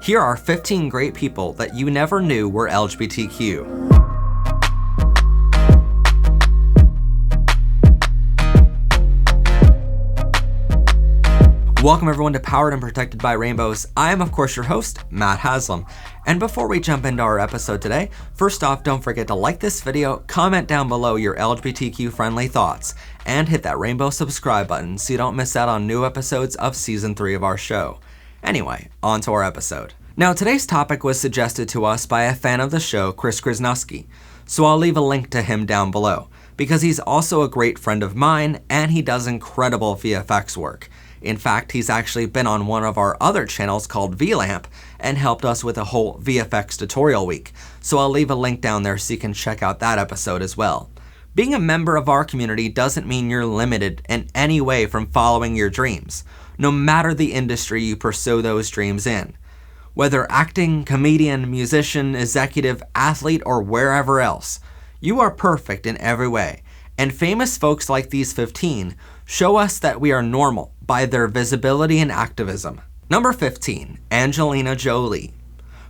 Here are 15 great people that you never knew were LGBTQ. Welcome everyone to Powered and Protected by Rainbows. I am of course your host, Matt Haslam. And before we jump into our episode today, first off, don't forget to like this video, comment down below your LGBTQ friendly thoughts, and hit that rainbow subscribe button so you don't miss out on new episodes of season 3 of our show. Anyway, on to our episode. Now today's topic was suggested to us by a fan of the show, Kroznuski, so I'll leave a link to him down below, because he's also a great friend of mine and he does incredible VFX work. In fact, he's actually been on one of our other channels called VLamp and helped us with a whole VFX tutorial week, so I'll leave a link down there so you can check out that episode as well. Being a member of our community doesn't mean you're limited in any way from following your dreams, no matter the industry you pursue those dreams in. Whether acting, comedian, musician, executive, athlete, or wherever else, you are perfect in every way, and famous folks like these 15 show us that we are normal by their visibility and activism. Number 15, Angelina Jolie.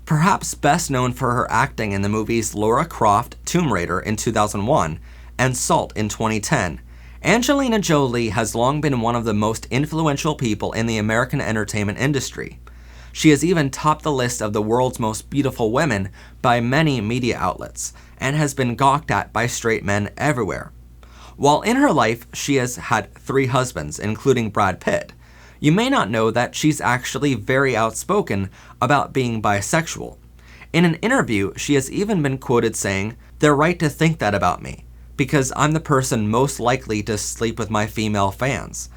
Perhaps best known for her acting in the movies Lara Croft, Tomb Raider in 2001, and Salt in 2010, Angelina Jolie has long been one of the most influential people in the American entertainment industry. She has even topped the list of the world's most beautiful women by many media outlets, and has been gawked at by straight men everywhere. While in her life, she has had 3 husbands, including Brad Pitt, you may not know that she's actually very outspoken about being bisexual. In an interview, she has even been quoted saying, "They're right to think that about me, because I'm the person most likely to sleep with my female fans."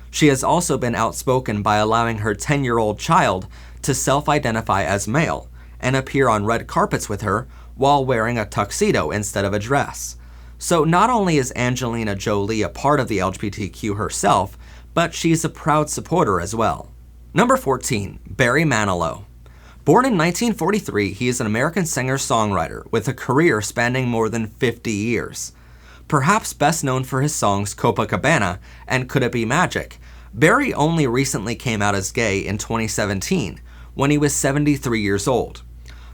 She has also been outspoken by allowing her 10-year-old child to self-identify as male and appear on red carpets with her while wearing a tuxedo instead of a dress. So not only is Angelina Jolie a part of the LGBTQ herself, but she's a proud supporter as well. Number 14, Barry Manilow. Born in 1943, he is an American singer-songwriter with a career spanning more than 50 years. Perhaps best known for his songs Copacabana and Could It Be Magic, Barry only recently came out as gay in 2017, when he was 73 years old.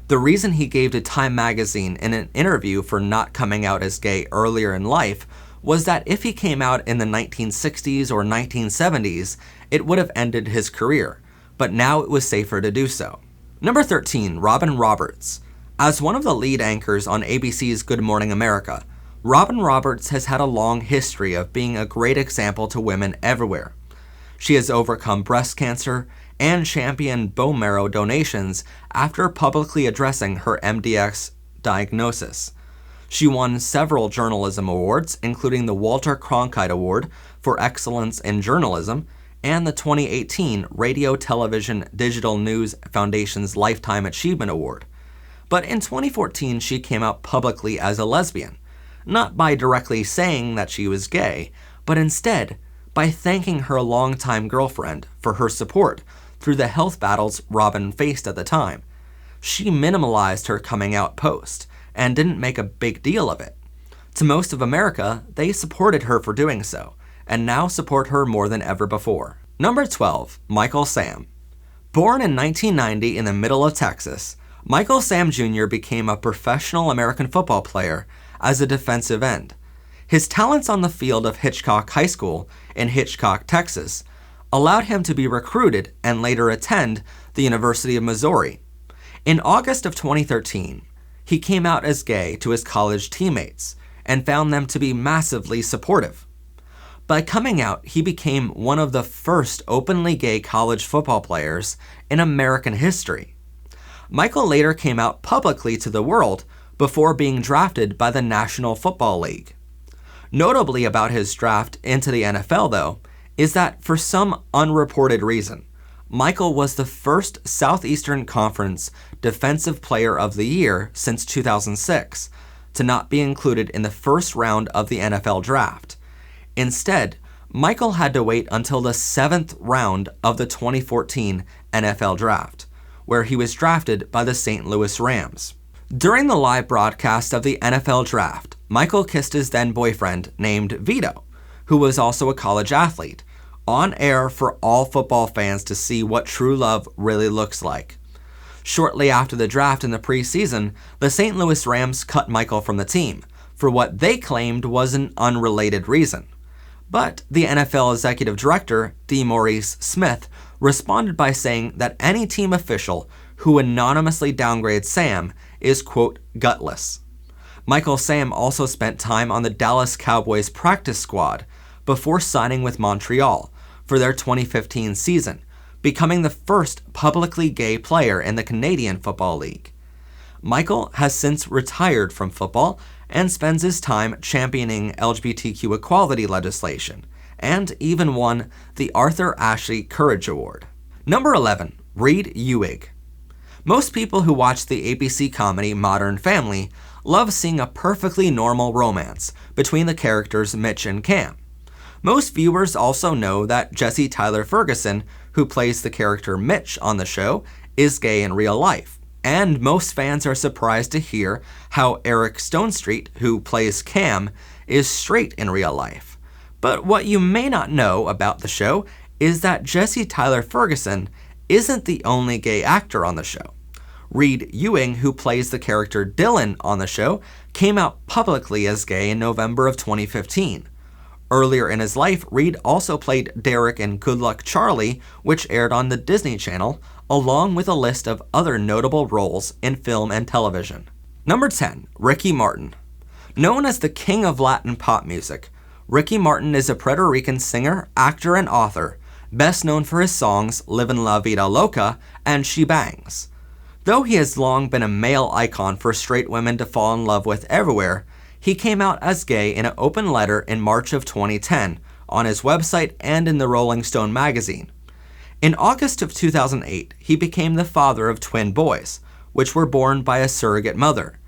The reason he gave to Time magazine in an interview for not coming out as gay earlier in life was that if he came out in the 1960s or 1970s, it would have ended his career, but now it was safer to do so. Number 13, Robin Roberts. As one of the lead anchors on ABC's Good Morning America, Robin Roberts has had a long history of being a great example to women everywhere. She has overcome breast cancer and championed bone marrow donations after publicly addressing her MDX diagnosis. She won several journalism awards, including the Walter Cronkite Award for Excellence in Journalism and the 2018 Radio Television Digital News Foundation's Lifetime Achievement Award. But in 2014, she came out publicly as a lesbian, not by directly saying that she was gay, but instead by thanking her longtime girlfriend for her support through the health battles Robin faced at the time. She minimalized her coming out post and didn't make a big deal of it. To most of America, they supported her for doing so, and now support her more than ever before. Number 12, Michael Sam. Born in 1990 in the middle of Texas, Michael Sam Jr. became a professional American football player as a defensive end. His talents on the field of Hitchcock High School in Hitchcock, Texas, allowed him to be recruited and later attend the University of Missouri. In August of 2013, he came out as gay to his college teammates and found them to be massively supportive. By coming out, he became one of the first openly gay college football players in American history. Michael later came out publicly to the world before being drafted by the National Football League. Notably about his draft into the NFL, though, is that for some unreported reason, Michael was the first Southeastern Conference Defensive Player of the Year since 2006 to not be included in the first round of the NFL draft. Instead, Michael had to wait until the 7th round of the 2014 NFL draft, where he was drafted by the St. Louis Rams. During the live broadcast of the NFL draft, Michael kissed his then-boyfriend named Vito, who was also a college athlete, on air for all football fans to see what true love really looks like. Shortly after the draft in the preseason, the St. Louis Rams cut Michael from the team for what they claimed was an unrelated reason. But the NFL executive director, DeMaurice Smith, responded by saying that any team official who anonymously downgrades Sam is, quote, gutless. Michael Sam also spent time on the Dallas Cowboys practice squad before signing with Montreal for their 2015 season, becoming the first publicly gay player in the Canadian Football League. Michael has since retired from football and spends his time championing LGBTQ equality legislation, and even won the Arthur Ashley Courage Award. Number 11, Reed Ewig. Most people who watch the ABC comedy Modern Family love seeing a perfectly normal romance between the characters Mitch and Cam. Most viewers also know that Jesse Tyler Ferguson, who plays the character Mitch on the show, is gay in real life. And most fans are surprised to hear how Eric Stonestreet, who plays Cam, is straight in real life. But what you may not know about the show is that Jesse Tyler Ferguson isn't the only gay actor on the show. Reed Ewing, who plays the character Dylan on the show, came out publicly as gay in November of 2015. Earlier in his life, Reed also played Derek in Good Luck Charlie, which aired on the Disney Channel, along with a list of other notable roles in film and television. Number 10, Ricky Martin. Known as the king of Latin pop music, Ricky Martin is a Puerto Rican singer, actor, and author, best known for his songs Livin' La Vida Loca and She Bangs. Though he has long been a male icon for straight women to fall in love with everywhere, he came out as gay in an open letter in March of 2010 on his website and in the Rolling Stone magazine. In August of 2008, he became the father of twin boys, which were born by a surrogate mother.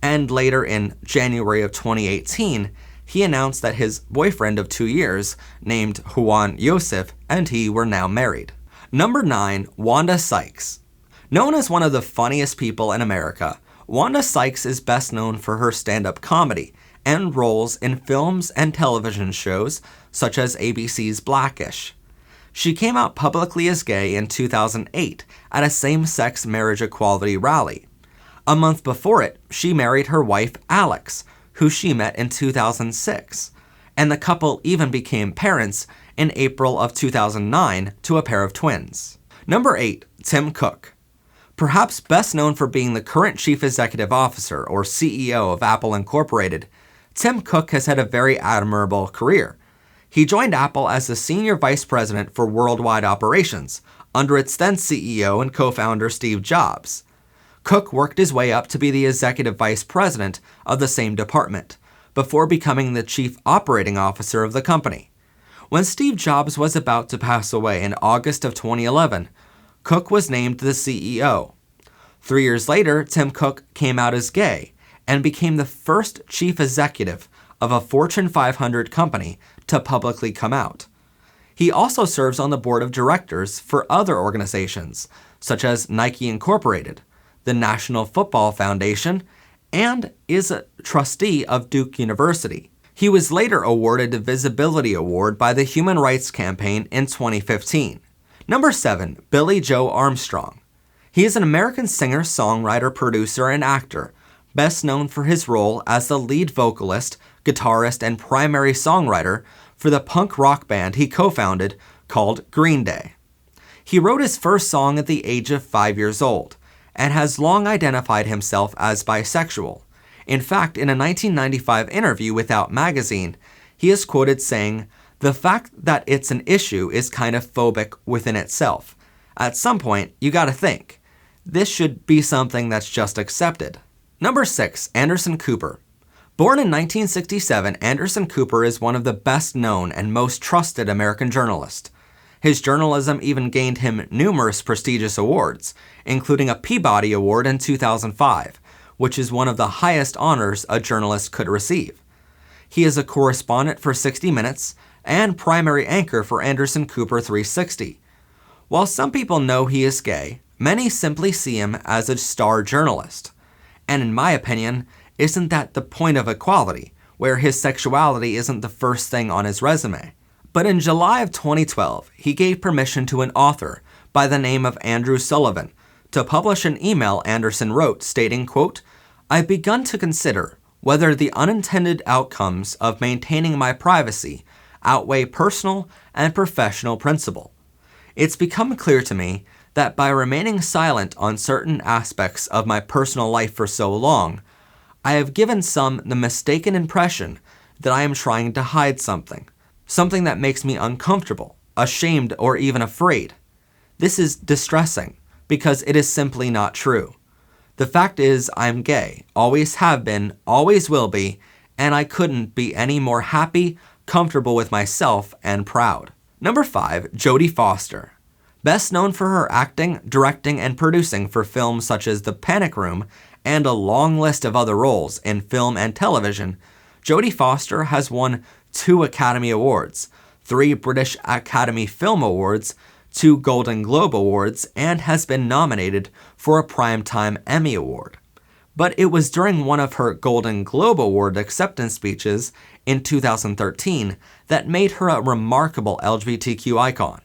And later in January of 2018, he announced that his boyfriend of 2 years, named Juan Yosef, and he were now married. Number 9, Wanda Sykes. Known as one of the funniest people in America, Wanda Sykes is best known for her stand-up comedy and roles in films and television shows such as ABC's Blackish. She came out publicly as gay in 2008 at a same-sex marriage equality rally. A month before it, she married her wife Alex, who she met in 2006, and the couple even became parents in April of 2009 to a pair of twins. Number 8, Tim Cook. Perhaps best known for being the current Chief Executive Officer or CEO of Apple Incorporated, Tim Cook has had a very admirable career. He joined Apple as the Senior Vice President for Worldwide Operations under its then CEO and co-founder Steve Jobs. Cook worked his way up to be the Executive Vice President of the same department, before becoming the Chief Operating Officer of the company. When Steve Jobs was about to pass away in August of 2011, Cook was named the CEO. 3 years later, Tim Cook came out as gay and became the first chief executive of a Fortune 500 company to publicly come out. He also serves on the board of directors for other organizations, such as Nike Incorporated, the National Football Foundation, and is a trustee of Duke University. He was later awarded the Visibility Award by the Human Rights Campaign in 2015. Number 7, Billy Joe Armstrong. He is an American singer, songwriter, producer, and actor, best known for his role as the lead vocalist, guitarist, and primary songwriter for the punk rock band he co-founded called Green Day. He wrote his first song at the age of 5 years old, and has long identified himself as bisexual. In fact, in a 1995 interview with Out magazine, he is quoted saying, "The fact that it's an issue is kind of phobic within itself. At some point, you gotta think, this should be something that's just accepted." Number 6, Anderson Cooper. Born in 1967, Anderson Cooper is one of the best known and most trusted American journalists. His journalism even gained him numerous prestigious awards, including a Peabody Award in 2005, which is one of the highest honors a journalist could receive. He is a correspondent for 60 Minutes and primary anchor for Anderson Cooper 360. While some people know he is gay, many simply see him as a star journalist. And in my opinion, isn't that the point of equality, where his sexuality isn't the first thing on his resume? But in July of 2012, he gave permission to an author by the name of Andrew Sullivan To publish an email, Anderson wrote, stating, quote, "I've begun to consider whether the unintended outcomes of maintaining my privacy outweigh personal and professional principle. It's become clear to me that by remaining silent on certain aspects of my personal life for so long, I have given some the mistaken impression that I am trying to hide something that makes me uncomfortable, ashamed, or even afraid. This is distressing because it is simply not true. The fact is I'm gay, always have been, always will be, and I couldn't be any more happy, comfortable with myself, and proud." Number 5, Jodie Foster. Best known for her acting, directing, and producing for films such as The Panic Room and a long list of other roles in film and television, Jodie Foster has won 2 Academy Awards, 3 British Academy Film Awards, 2 Golden Globe Awards, and has been nominated for a Primetime Emmy Award. But it was during one of her Golden Globe Award acceptance speeches in 2013 that made her a remarkable LGBTQ icon.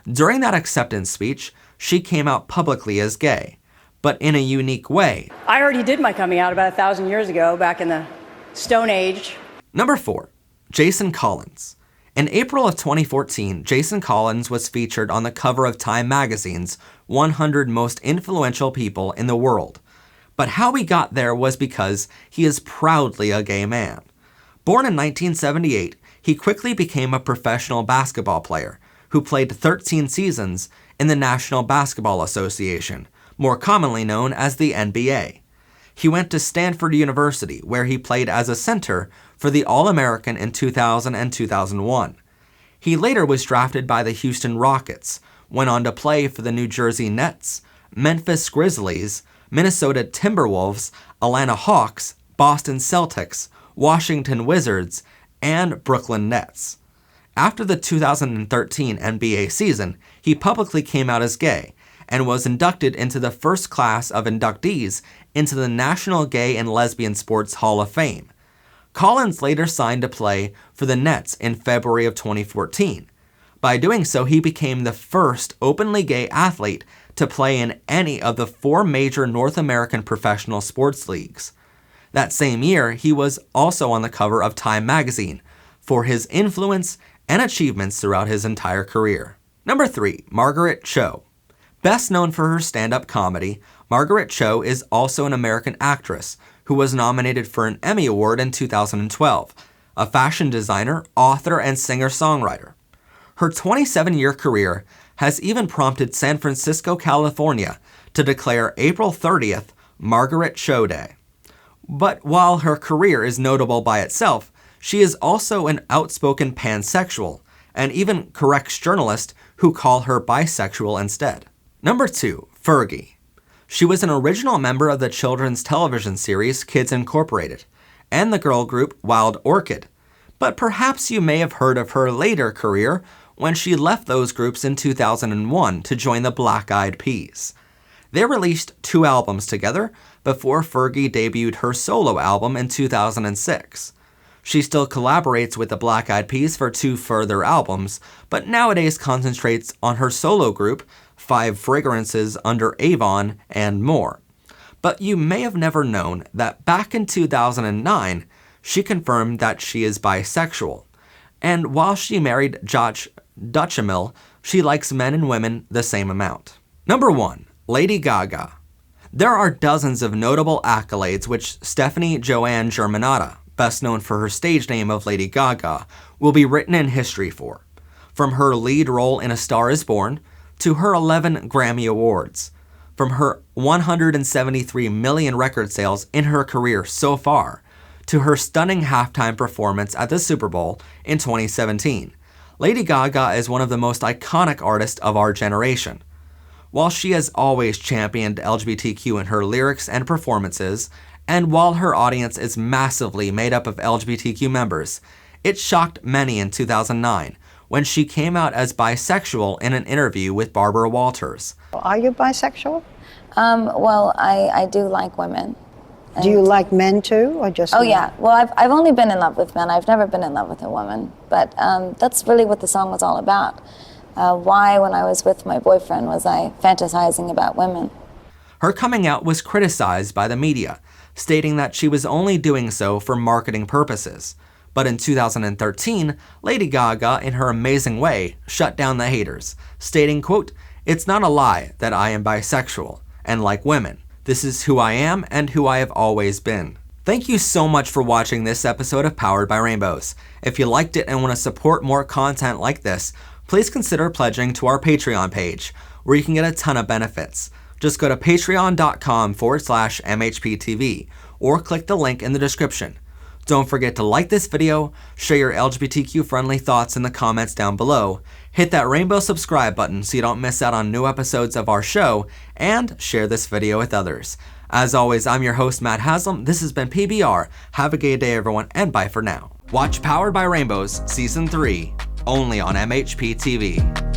During that acceptance speech, she came out publicly as gay, but in a unique way. I already did my coming out about 1,000 years ago, back in the Stone Age. Number 4, Jason Collins. In April of 2014, Jason Collins was featured on the cover of Time magazine's 100 Most Influential People in the World. But how he got there was because he is proudly a gay man. Born in 1978, he quickly became a professional basketball player who played 13 seasons in the National Basketball Association, more commonly known as the NBA. He went to Stanford University, where he played as a center for the All-American in 2000 and 2001. He later was drafted by the Houston Rockets, went on to play for the New Jersey Nets, Memphis Grizzlies, Minnesota Timberwolves, Atlanta Hawks, Boston Celtics, Washington Wizards, and Brooklyn Nets. After the 2013 NBA season, he publicly came out as gay and was inducted into the first class of inductees into the National Gay and Lesbian Sports Hall of Fame. Collins later signed to play for the Nets in February of 2014. By doing so, he became the first openly gay athlete to play in any of the 4 major North American professional sports leagues. That same year, he was also on the cover of Time magazine for his influence and achievements throughout his entire career. Number 3, Margaret Cho. Best known for her stand-up comedy, Margaret Cho is also an American actress who was nominated for an Emmy Award in 2012, a fashion designer, author, and singer-songwriter. Her 27-year career has even prompted San Francisco, California, to declare April 30th Margaret Cho Day. But while her career is notable by itself, she is also an outspoken pansexual, and even corrects journalists who call her bisexual instead. Number 2, Fergie. She was an original member of the children's television series Kids Incorporated, and the girl group Wild Orchid, but perhaps you may have heard of her later career when she left those groups in 2001 to join the Black Eyed Peas. They released 2 albums together before Fergie debuted her solo album in 2006. She still collaborates with the Black Eyed Peas for 2 further albums, but nowadays concentrates on her solo group, 5 Fragrances Under Avon, and more. But you may have never known that back in 2009, she confirmed that she is bisexual. And while she married Josh Duhamel, she likes men and women the same amount. Number 1, Lady Gaga. There are dozens of notable accolades which Stephanie Joanne Germanotta, best known for her stage name of Lady Gaga, will be written in history for. From her lead role in A Star is Born, to her 11 Grammy Awards, from her 173 million record sales in her career so far, to her stunning halftime performance at the Super Bowl in 2017. Lady Gaga is one of the most iconic artists of our generation. While she has always championed LGBTQ in her lyrics and performances, and while her audience is massively made up of LGBTQ members, it shocked many in 2009 when she came out as bisexual in an interview with Barbara Walters. Are you bisexual? Well, I do like women. Do you like men too, or just men? Yeah. Well, I've only been in love with men. I've never been in love with a woman. But that's really what the song was all about. Why, when I was with my boyfriend, was I fantasizing about women? Her coming out was criticized by the media, stating that she was only doing so for marketing purposes. But in 2013, Lady Gaga, in her amazing way, shut down the haters, stating, quote, "It's not a lie that I am bisexual and like women. This is who I am and who I have always been." Thank you so much for watching this episode of Powered by Rainbows. If you liked it and want to support more content like this, please consider pledging to our Patreon page, where you can get a ton of benefits. Just go to patreon.com/MHPTV or click the link in the description. Don't forget to like this video, share your LGBTQ friendly thoughts in the comments down below, hit that rainbow subscribe button so you don't miss out on new episodes of our show, and share this video with others. As always, I'm your host, Matt Haslam. This has been PBR. Have a gay day, everyone, and bye for now. Watch Powered by Rainbows Season 3, only on MHPTV.